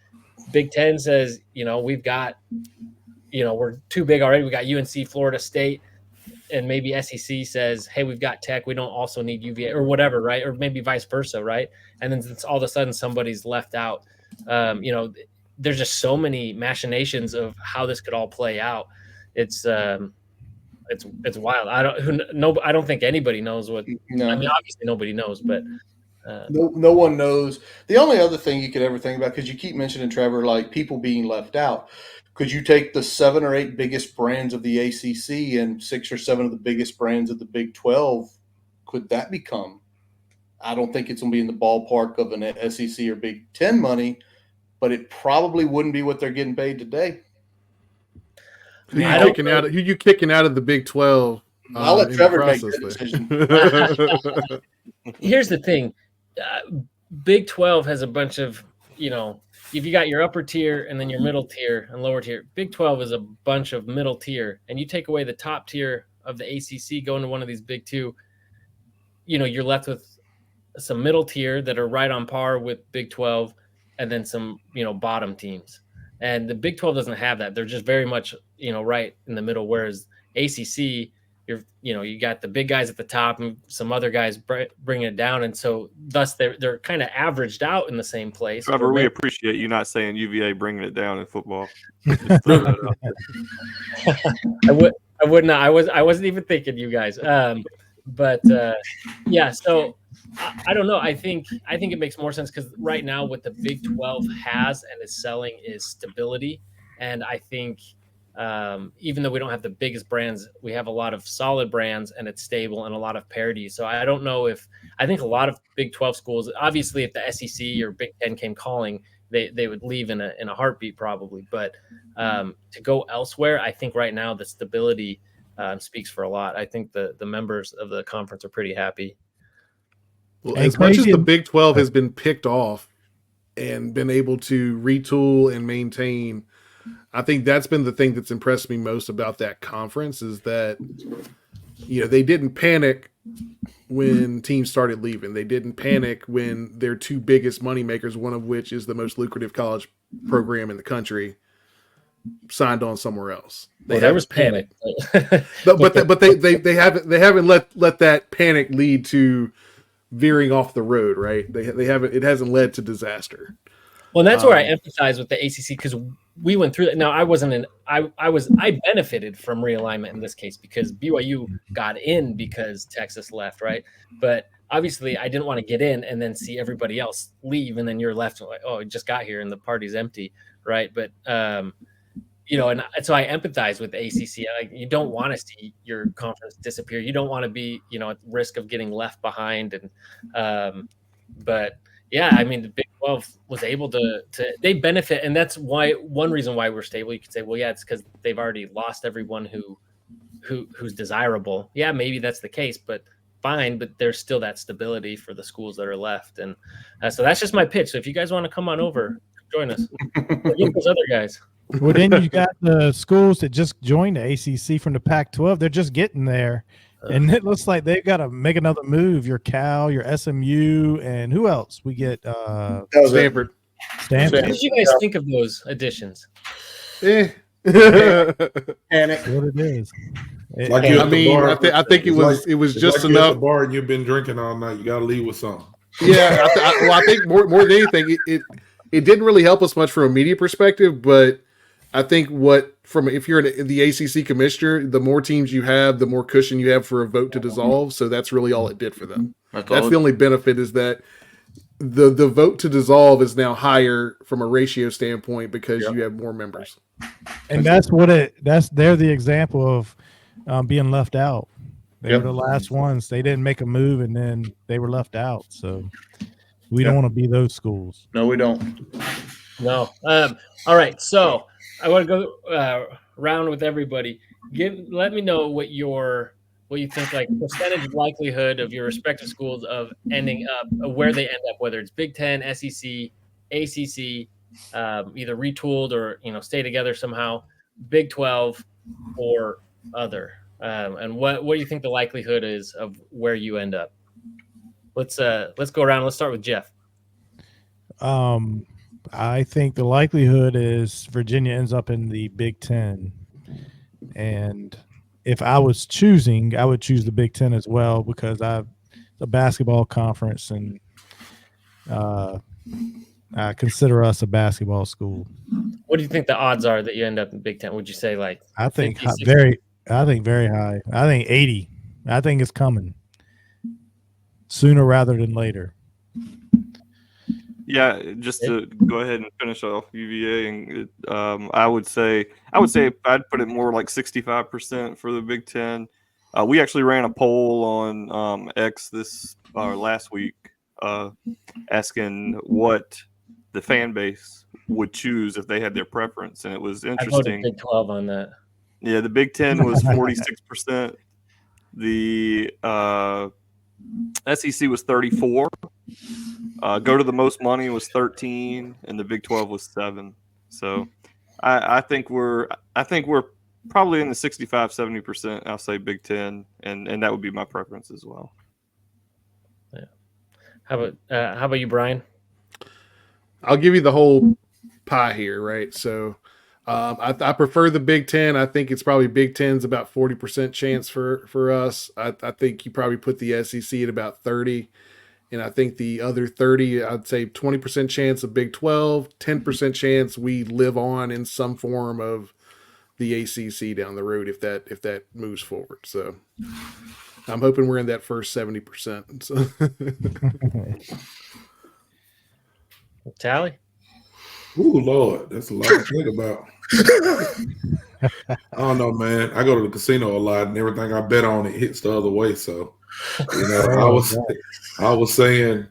Big Ten says, we've got, we're too big already. We got UNC, Florida State, and maybe SEC says, hey, we've got Tech. We don't also need UVA or whatever, right? Or maybe vice versa, right? And then all of a sudden somebody's left out. There's just so many machinations of how this could all play out. It's wild. I don't think anybody knows what. No. I mean, obviously nobody knows, but no one knows. The only other thing you could ever think about, because you keep mentioning, Trevor, like people being left out. Could you take the 7 or 8 biggest brands of the ACC and 6 or 7 of the biggest brands of the Big 12? Could that become I don't think it's going to be in the ballpark of an SEC or Big Ten money, but it probably wouldn't be what they're getting paid today. Who you kicking out of the Big 12? I'll let Trevor make that decision. Here's the thing. Big 12 has a bunch of, if you got your upper tier and then your middle tier and lower tier, Big 12 is a bunch of middle tier. And you take away the top tier of the ACC, going to one of these Big 2, you're left with some middle tier that are right on par with Big 12 and then some, bottom teams. And the Big 12 doesn't have that. They're just very much, right in the middle. Whereas ACC, you got the big guys at the top and some other guys bringing it down. And so thus they're kind of averaged out in the same place. Trevor, we appreciate you not saying UVA bringing it down in football. I would not. I wasn't even thinking you guys. But so I don't know. I think it makes more sense because right now what the Big 12 has and is selling is stability. And I think even though we don't have the biggest brands, we have a lot of solid brands and it's stable and a lot of parity. So I don't know I think a lot of Big 12 schools, obviously if the SEC or Big 10 came calling, they would leave in a heartbeat probably. But to go elsewhere, I think right now the stability speaks for a lot. I think the members of the conference are pretty happy. Well, as much as the Big 12 has been picked off and been able to retool and maintain, I think that's been the thing that's impressed me most about that conference is that, they didn't panic when teams started leaving. They didn't panic when their two biggest moneymakers, one of which is the most lucrative college program in the country, signed on somewhere else. There was panic, but they haven't let that panic lead to veering off the road, right? It hasn't led to disaster. Well, and that's where I emphasize with the ACC because we went through that. Now, I benefited from realignment in this case because BYU got in because Texas left, right? But obviously, I didn't want to get in and then see everybody else leave, and then you're left like, oh, it just got here and the party's empty, right? But and so I empathize with the ACC. You don't want to see your conference disappear. You don't want to be, at risk of getting left behind. And but yeah, I mean, the Big 12 was able to they benefit, and that's one reason why we're stable. You could say, well, yeah, it's because they've already lost everyone who's desirable. Yeah, maybe that's the case, but fine. But there's still that stability for the schools that are left, and so that's just my pitch. So if you guys want to come on over, join us. Get those other guys. Well, then you got the schools that just joined the ACC from the Pac-12. They're just getting there. And it looks like they've got to make another move. Your Cal, your SMU, and who else? We get Stanford. What did you guys think of those additions? Panic. What it is. I think it was just like enough. At the bar and you've been drinking all night. You got to leave with something. Yeah, I think more than anything, it didn't really help us much from a media perspective, but I think if you're the ACC commissioner, the more teams you have, the more cushion you have for a vote to dissolve. So that's really all it did for them. That's the only benefit is that the vote to dissolve is now higher from a ratio standpoint because you have more members. And they're the example of being left out. They were the last ones. They didn't make a move and then they were left out. So we don't want to be those schools. No, we don't. No. All right. So I want to go around with everybody. Let me know what you think, like percentage likelihood of your respective schools of ending up where they end up, whether it's Big 10, SEC, ACC, either retooled or stay together somehow, Big 12 or other. And what do you think the likelihood is of where you end up? Let's go around. Let's start with Jeff. I think the likelihood is Virginia ends up in the Big 10. And if I was choosing, I would choose the Big 10 as well because it's a basketball conference and I consider us a basketball school. What do you think the odds are that you end up in Big 10? Would you say like I think 50, very high. I think 80. I think it's coming sooner rather than later. Yeah, just to go ahead and finish off UVA, and I would say I'd put it more like 65% for the Big 10. We actually ran a poll on X last week asking what the fan base would choose if they had their preference, and it was I voted interesting. Big 12 on that. Yeah, the Big Ten was 46%. The SEC was 34. Go to the most money was 13, and the Big 12 was 7. So I think we're probably in the 65-70%. I'll say Big Ten, and that would be my preference as well. Yeah. How about you, Brian? I'll give you the whole pie here, right? So I prefer the Big Ten. I think it's probably Big Ten's about 40% chance for us. I think you probably put the SEC at about 30. And I think the other 30, I'd say 20% chance of Big 12, 10% chance we live on in some form of the ACC down the road if that moves forward. So I'm hoping we're in that first 70%. So. Tally? Ooh, Lord, that's a lot to think about. I don't know, man. I go to the casino a lot, and everything I bet on it hits the other way. So, I was saying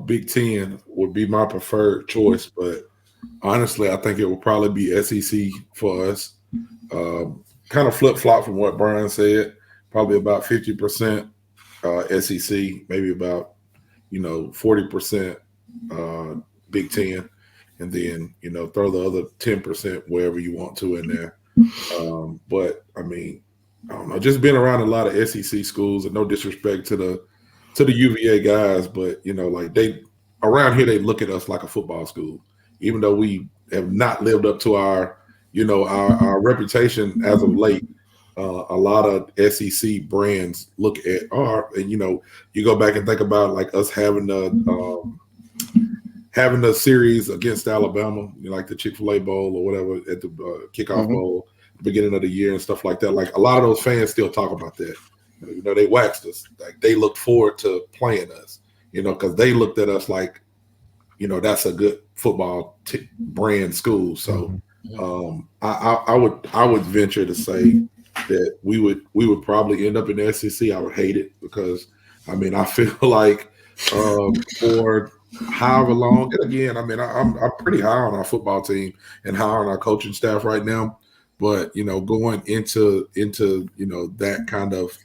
Big Ten would be my preferred choice, but honestly, I think it would probably be SEC for us. Kind of flip flop from what Brian said. Probably about 50% SEC, maybe about 40% Big Ten, and then throw the other 10% wherever you want to in there. But I mean, I don't know. Just being around a lot of SEC schools, and no disrespect to the UVA guys, but like they around here, they look at us like a football school, even though we have not lived up to our reputation as of late. A lot of SEC brands look at and you go back and think about like us having the series against Alabama, like the Chick-fil-A Bowl or whatever at the kickoff bowl, beginning of the year and stuff like that. Like a lot of those fans still talk about that. They waxed us. Like they looked forward to playing us, because they looked at us like, that's a good football brand school. So I would venture to say that we would probably end up in the SEC. I would hate it because I feel like for however long, and again, I'm pretty high on our football team and high on our coaching staff right now. But going into that kind of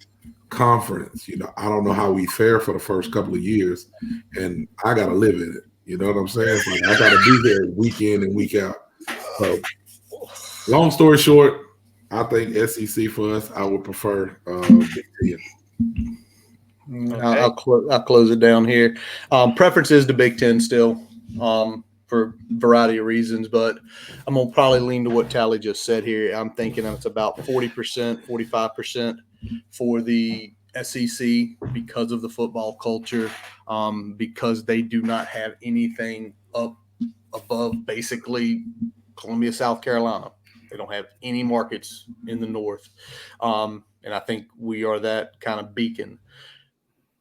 conference, I don't know how we fare for the first couple of years, and I got to live in it. You know what I'm saying? It's like I got to be there week in and week out. So, long story short, I think SEC for us. I would prefer Big Ten. Okay. I'll close it down here. Preference is the Big Ten still, for a variety of reasons, but I'm going to probably lean to what Tally just said here. I'm thinking it's about 40%, 45% for the SEC because of the football culture, because they do not have anything up above basically Columbia, South Carolina. They don't have any markets in the north. And I think we are that kind of beacon.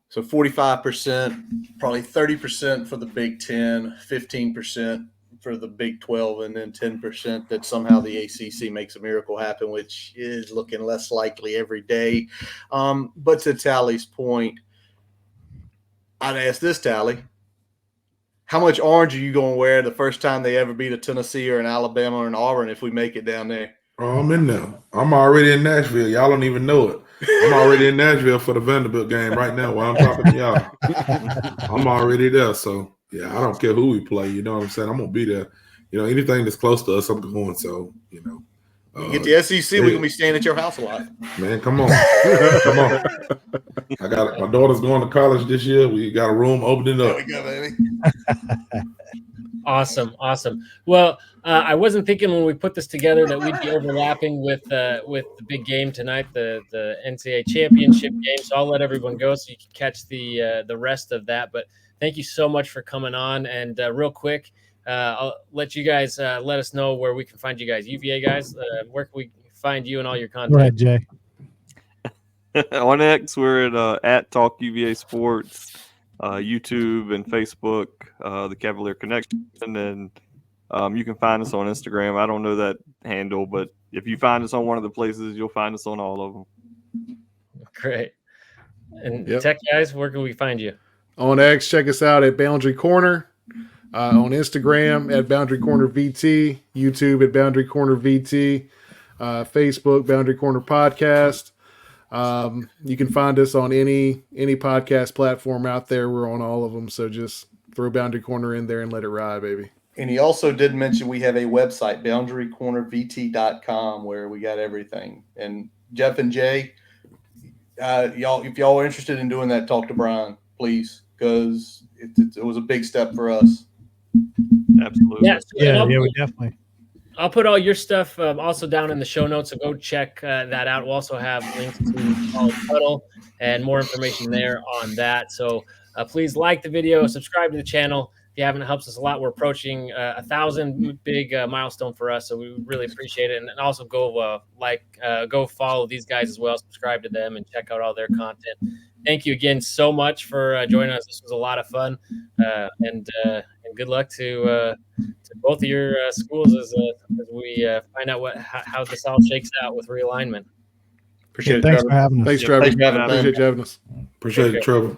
So 45%, probably 30% for the Big Ten, 15% for the Big 12, and then 10% that somehow the ACC makes a miracle happen, which is looking less likely every day. But to Tally's point, I'd ask this, Tally. How much orange are you going to wear the first time they ever beat a Tennessee or an Alabama or an Auburn if we make it down there? Oh, I'm in there. I'm already in Nashville. Y'all don't even know it. I'm already in Nashville for the Vanderbilt game right now while I'm talking to y'all. I'm already there. So, yeah, I don't care who we play. You know what I'm saying? I'm going to be there. Anything that's close to us, I'm going. So, Get the SEC, we're going to be staying at your house a lot. Man, come on. Come on. I got my daughter's going to college this year. We got a room opening up. There we go, baby. Awesome. Well, I wasn't thinking when we put this together that we'd be overlapping with the big game tonight, the NCAA championship game. So I'll let everyone go so you can catch the rest of that. But thank you so much for coming on. And real quick, I'll let you guys let us know where we can find you guys. UVA guys, where can we find you and all your content? Go ahead, Jay. On X, we're at Talk UVA Sports, YouTube and Facebook, the Cavalier Connection, and you can find us on Instagram. I don't know that handle, but if you find us on one of the places, you'll find us on all of them. Great. And Tech guys, where can we find you? On X, check us out at Boundary Corner. On Instagram at Boundary Corner VT, YouTube at Boundary Corner VT, Facebook Boundary Corner Podcast. You can find us on any podcast platform out there. We're on all of them, so just throw Boundary Corner in there and let it ride, baby. And he also did mention we have a website, boundarycornervt.com, where we got everything. And Jeff and Jay, y'all, if y'all are interested in doing that, talk to Brian, please, because it was a big step for us. Absolutely. Yeah, we definitely. I'll put all your stuff also down in the show notes, so go check that out. We'll also have links to Huddle and more information there on that. So please like the video, subscribe to the channel. If you haven't, it helps us a lot. We're approaching 1,000, big milestone for us, so we really appreciate it. And also go go follow these guys as well, subscribe to them, and check out all their content. Thank you again so much for joining us. This was a lot of fun, and good luck to both of your schools as we find out how this all shakes out with realignment. Appreciate it. Thanks Trevor. for having us. Thanks, Trevor. Thanks for having us. Appreciate you having us. Appreciate it, Trevor.